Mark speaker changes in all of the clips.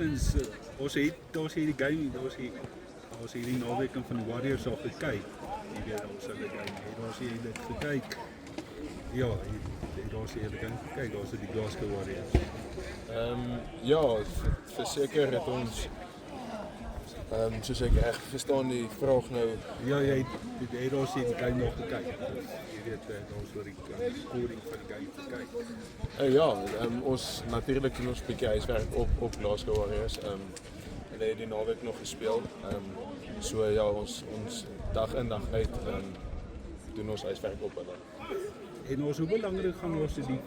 Speaker 1: eerstens, ons het die game, ons het die naweek van die Warriors al gekyk. Jy weet, ons hulle game, ons het dit gekyk. Ja, ons het die game gekyk, ons het die Glasgow Warriors.
Speaker 2: Ja, verseker het ons, soos ek reg verstaan die vraag nou.
Speaker 1: Ja, ons het die game nog gekyk. Jy weet, ons oor die scoring van die game gekyk.
Speaker 2: Ja, ons natuurlik doen ons bietjie huiswerk op Glasgow Warriors. Hulle het die naweek nog gespeel. So ja, ons dag in dag uit doen ons huiswerk op hulle.
Speaker 1: En hoe belangrik gaan ons die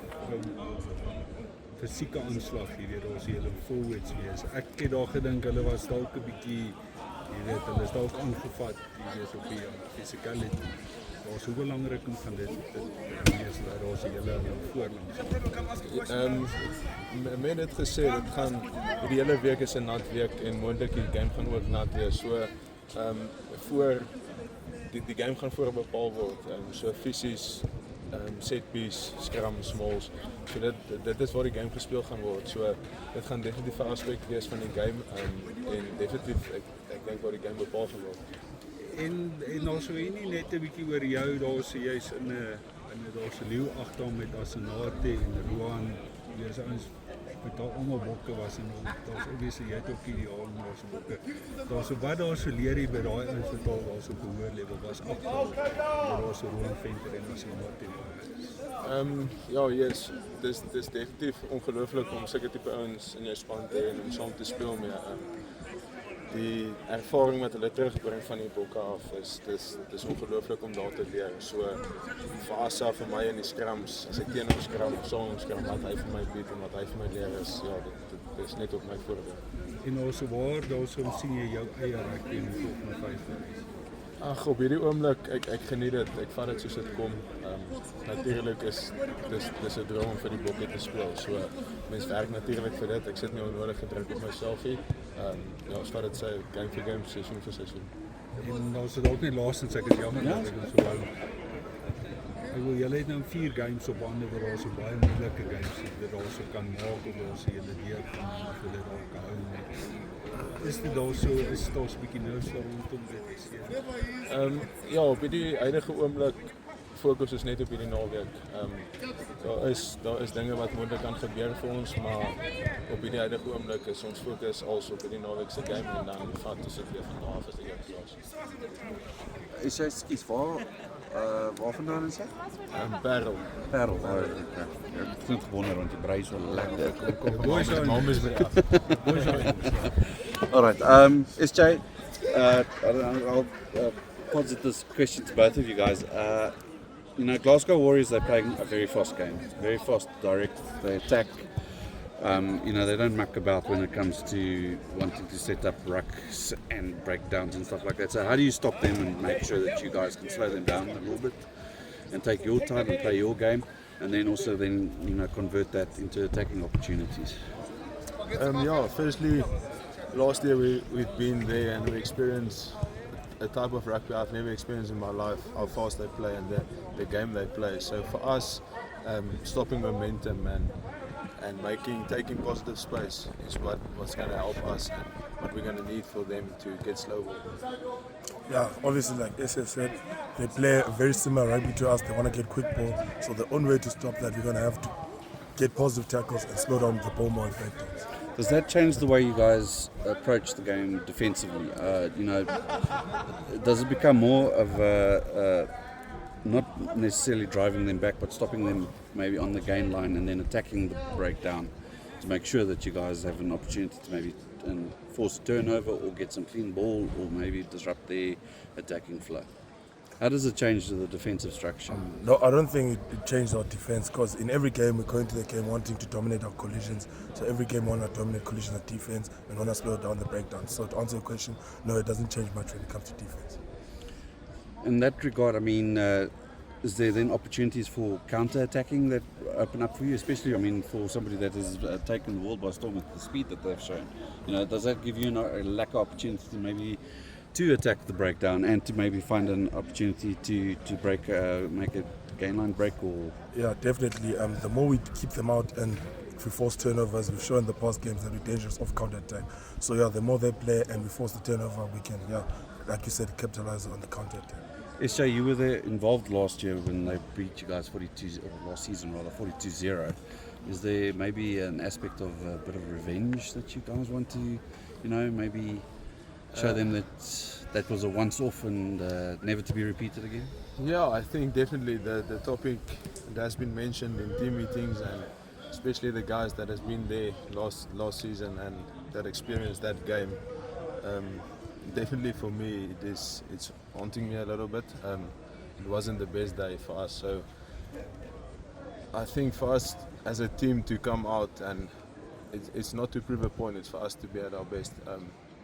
Speaker 1: fisieke aanslag, jy weet, ons hele forwards wees. Ek het daar gedink hulle was dalk 'n bietjie, jy weet, hulle is dalk aangevat, jy weet, op die physicality. Hoe belangrik gaan dit wees dat ons die hele voorlangs.
Speaker 2: Men het gesê dit gaan die hele week is 'n nat week en moontlik die game gaan ook nat wees. So voor die game gaan voor bepaal word. So fisies set piece, scrum, smalls. So dit is waar die game gespeel gaan word. So dit gaan definitief 'n aspek wees van die game en definitief ek dink waar die game bepaal gaan word.
Speaker 1: En ons wil nie net 'n bietjie oor jou, daar's jy's in 'n daar's 'n leeu agter met Asenate en Roan. Jy's ons met daai almal bokke was en daar's obviously jy het ook ideaal met ons bokke. Daar's so leer jy by daai invertaal, daar's op hoër level was afval. Daar's so Roan Venter en Asenate.
Speaker 2: Ja, yes. Dis definitief ongelooflik om sulke tipe ouens in jou span te hê en om saam te speel mee. Die ervaring wat hulle terugbring van die bokke af dis ongelooflik om daar te leer. So vir Asa, vir my in die scrums, as ek teen hom scrum, wat hy vir my bied en wat hy vir my leer is, ja, dit is net op my voorbeeld.
Speaker 1: En also waar daarso sien jy jou eie rugby in die volgende 5 jaar?
Speaker 2: Ag, op hierdie oomblik ek geniet dit. Ek vat dit soos dit kom. Natuurlik is dis 'n droom om vir die bokke te speel. So mens werk natuurlik vir dit. Ek sit nie onnodige druk op myself nie. Ja, ons vat dit sy game vir game, seisoen vir seisoen.
Speaker 1: En dan is dit ook nie laastens, ek is jammer dat ek dit so wou. Julle het nou 4 games op hande waar daar so baie moeilike games is, wat daar so kan maak of ons hele deur kan vir dit dalk hou net. Is dit daarso is daar 'n bietjie nou so rondom dit.
Speaker 2: Ja, op die huidige oomblik fokus is net op hierdie naweek. Daar is dinge wat moontlik kan gebeur vir ons, maar op hierdie huidige oomblik is ons fokus als op hierdie naweek se game en dan vat ons dit weer van daar af as die hele klas.
Speaker 3: Is jy skies waar vandaan is jy?
Speaker 2: Parel.
Speaker 3: Ek het net gewonder want die brei is so lekker.
Speaker 2: Kom, naam is by.
Speaker 3: Alright, SJ, I'll posit this question to both of you guys. Glasgow Warriors, they're playing a very fast game, very fast, direct, they attack. They don't muck about when it comes to wanting to set up rucks and breakdowns and stuff like that. So how do you stop them and make sure that you guys can slow them down a little bit and take your time and play your game, and then also convert that into attacking opportunities?
Speaker 2: Firstly, last year we've been there and we experienced a type of rugby I've never experienced in my life, how fast they play and the game they play. So for us, stopping momentum and taking positive space is what's going to help us and what we're going to need for them to get slow ball.
Speaker 4: Yeah, obviously, like SS said, they play a very similar rugby to us. They want to get quick ball, so the only way to stop that, we're going to have to get positive tackles and slow down the ball more effectively.
Speaker 3: Does that change the way you guys approach the game defensively? Does it become more of not necessarily driving them back, but stopping them maybe on the gain line and then attacking the breakdown to make sure that you guys have an opportunity to maybe force a turnover or get some clean ball or maybe disrupt their attacking flow? How does it change the defensive structure?
Speaker 4: No, I don't think it changed our defense, because in every game we go into the game wanting to dominate our collisions. So every game we want to dominate collisions at defense and want to slow down the breakdown. So to answer your question, no, it doesn't change much when it comes to defense.
Speaker 3: In that regard, is there then opportunities for counter-attacking that open up for you, especially, for somebody that has taken the world by storm with the speed that they've shown? Does that give you a lack of opportunity to maybe to attack the breakdown and to maybe find an opportunity to break, make a gain line break? Or
Speaker 4: yeah, definitely. The more we keep them out and we force turnovers. We've shown in the past games that we're dangerous off counter-attack. So yeah, the more they play and we force the turnover, we can, yeah, like you said, capitalize on the counter-attack.
Speaker 3: SJ, you were there involved last year when they beat you guys 42, or last season rather, 42-0. Is there maybe an aspect of a bit of revenge that you guys want to, maybe show them that was a once-off and never to be repeated again?
Speaker 2: Yeah, I think definitely the topic that has been mentioned in team meetings, and especially the guys that has been there last season and that experienced that game. Definitely for me, it's haunting me a little bit. It wasn't the best day for us, so I think for us as a team to come out, and it's not to prove a point, it's for us to be at our best.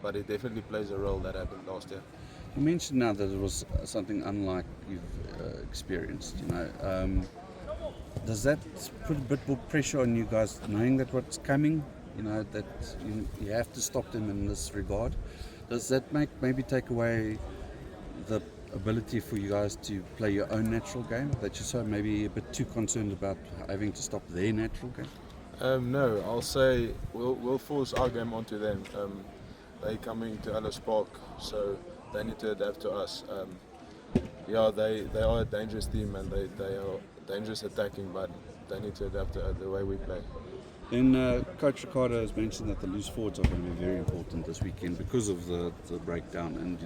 Speaker 2: But it definitely plays a role that happened last year.
Speaker 3: You mentioned now that it was something unlike you've experienced. Does that put a bit more pressure on you guys, knowing that what's coming? That you have to stop them in this regard. Does that maybe take away the ability for you guys to play your own natural game? That you're so maybe a bit too concerned about having to stop their natural game?
Speaker 2: No, I'll say we'll force our game onto them. They coming to Ellis Park, so they need to adapt to us. They are a dangerous team and they are dangerous attacking, but they need to adapt to the way we play.
Speaker 3: Then Coach Ricardo has mentioned that the loose forwards are going to be very important this weekend because of the breakdown and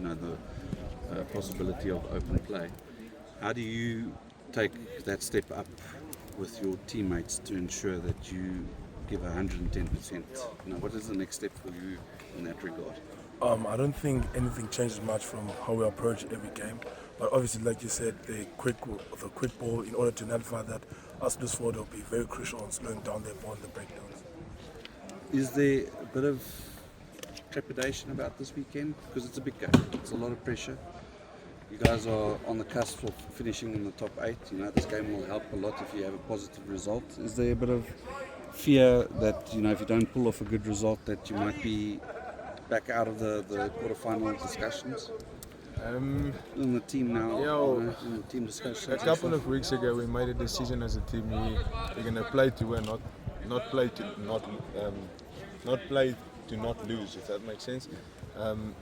Speaker 3: the possibility of open play. How do you take that step up with your teammates to ensure that you give 110%? What is the next step for you in that regard?
Speaker 4: I don't think anything changes much from how we approach every game. But obviously, like you said, the quick ball, in order to nullify that, us loose forward will be very crucial on slowing down their ball and the breakdowns.
Speaker 3: Is there a bit of trepidation about this weekend? Because it's a big game. It's a lot of pressure. You guys are on the cusp of finishing in the top 8. This game will help a lot if you have a positive result. Is there a bit of fear that, if you don't pull off a good result, that you might be back out of the quarterfinal discussions? In the team now, in the team discussions.
Speaker 2: A couple of weeks ago, we made a decision as a team. We're going to play to win, not play to not lose. If that makes sense.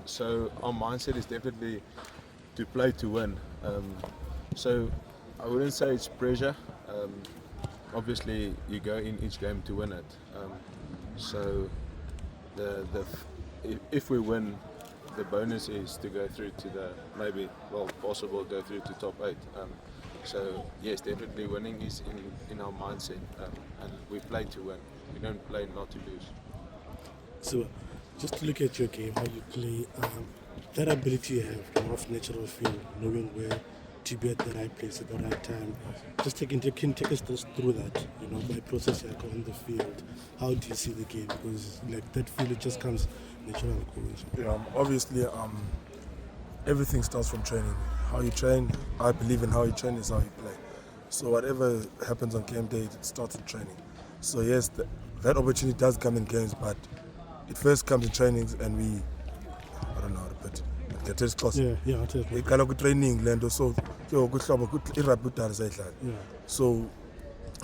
Speaker 2: So our mindset is definitely to play to win. So I wouldn't say it's pressure. Obviously, you go in each game to win it. So if we win, the bonus is to go through to possible go through to top 8. So yes, definitely winning is in our mindset, and we play to win. We don't play not to lose.
Speaker 5: So, just to look at your game, how you play, that ability you have off natural field, knowing where to be at the right place at the right time. Just take us through that, by process on the field. How do you see the game? Because that field, it just comes natural.
Speaker 4: Yeah, obviously, everything starts from training. How you train, I believe in how you train is how you play. So whatever happens on game day, it starts in training. So yes, that opportunity does come in games, but it first comes in trainings, and I don't know how to put it. Get it close.
Speaker 5: Yeah, I'll tell you.
Speaker 4: Kind of training, so so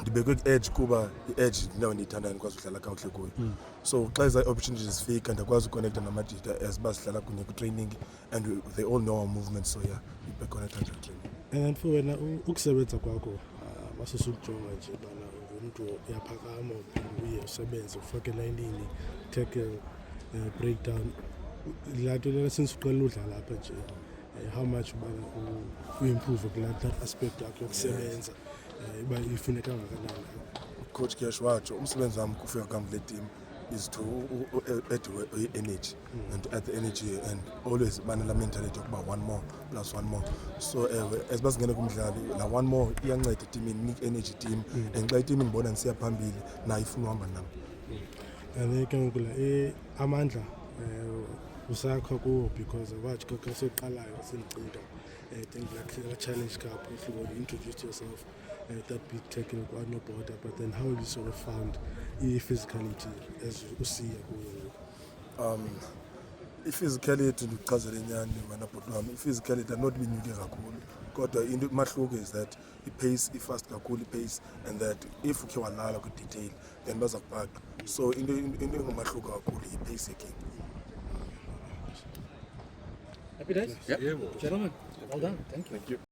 Speaker 4: ndibekwe edge kuba edge ndawo ndiyithandayo ndikwazi udlala kakuhle kuyo. So xa eza opportunities zifika ndakwazi uconnecta namadida as basidlala kunye ku-training, and they all know our movements, so yeah, we connect to training.
Speaker 5: And then for wena ukusebenza kwakho masusukujonga nje bana ngumntu uyaphakama uye usebenze ufake elayinini, tackle, breakdown. Since uqala udlala apha nje, how much u-improve that aspect yakho yokusebenza uba ifuneka kangakanani?
Speaker 4: Coach Cash watsho umsebenzi wami kufika kwam kule team is to add energy and add the energy and always banala mentality yokuba one more plus one more. So as basingena kumdlalo la one more iyanceda teamini, inika energy team, and xa iteam indibona ndisiya phambili nayo ifuna uhamba nami.
Speaker 5: And ke ngoku amandla usakho kuwo, because watch xa soqalayo senicinga things like Challenge Cup, if you introduced yourself, that big tackle no border, but then how you sort of found physicality as you see iphysicality ndichazele nyani wena bhuti wami, iphysicality anot binyuke kakhulu
Speaker 4: kodwa into mahluko is that i-pace i-fast kakhulu i-pace, and that if ukhe walala kwi-detail then baza kubhaqa. So into engumahluko kakhulu i-pace yeking.
Speaker 6: Happy days?
Speaker 1: Yebo.
Speaker 6: Gentlemen, well done. Thank you.
Speaker 2: Thank you.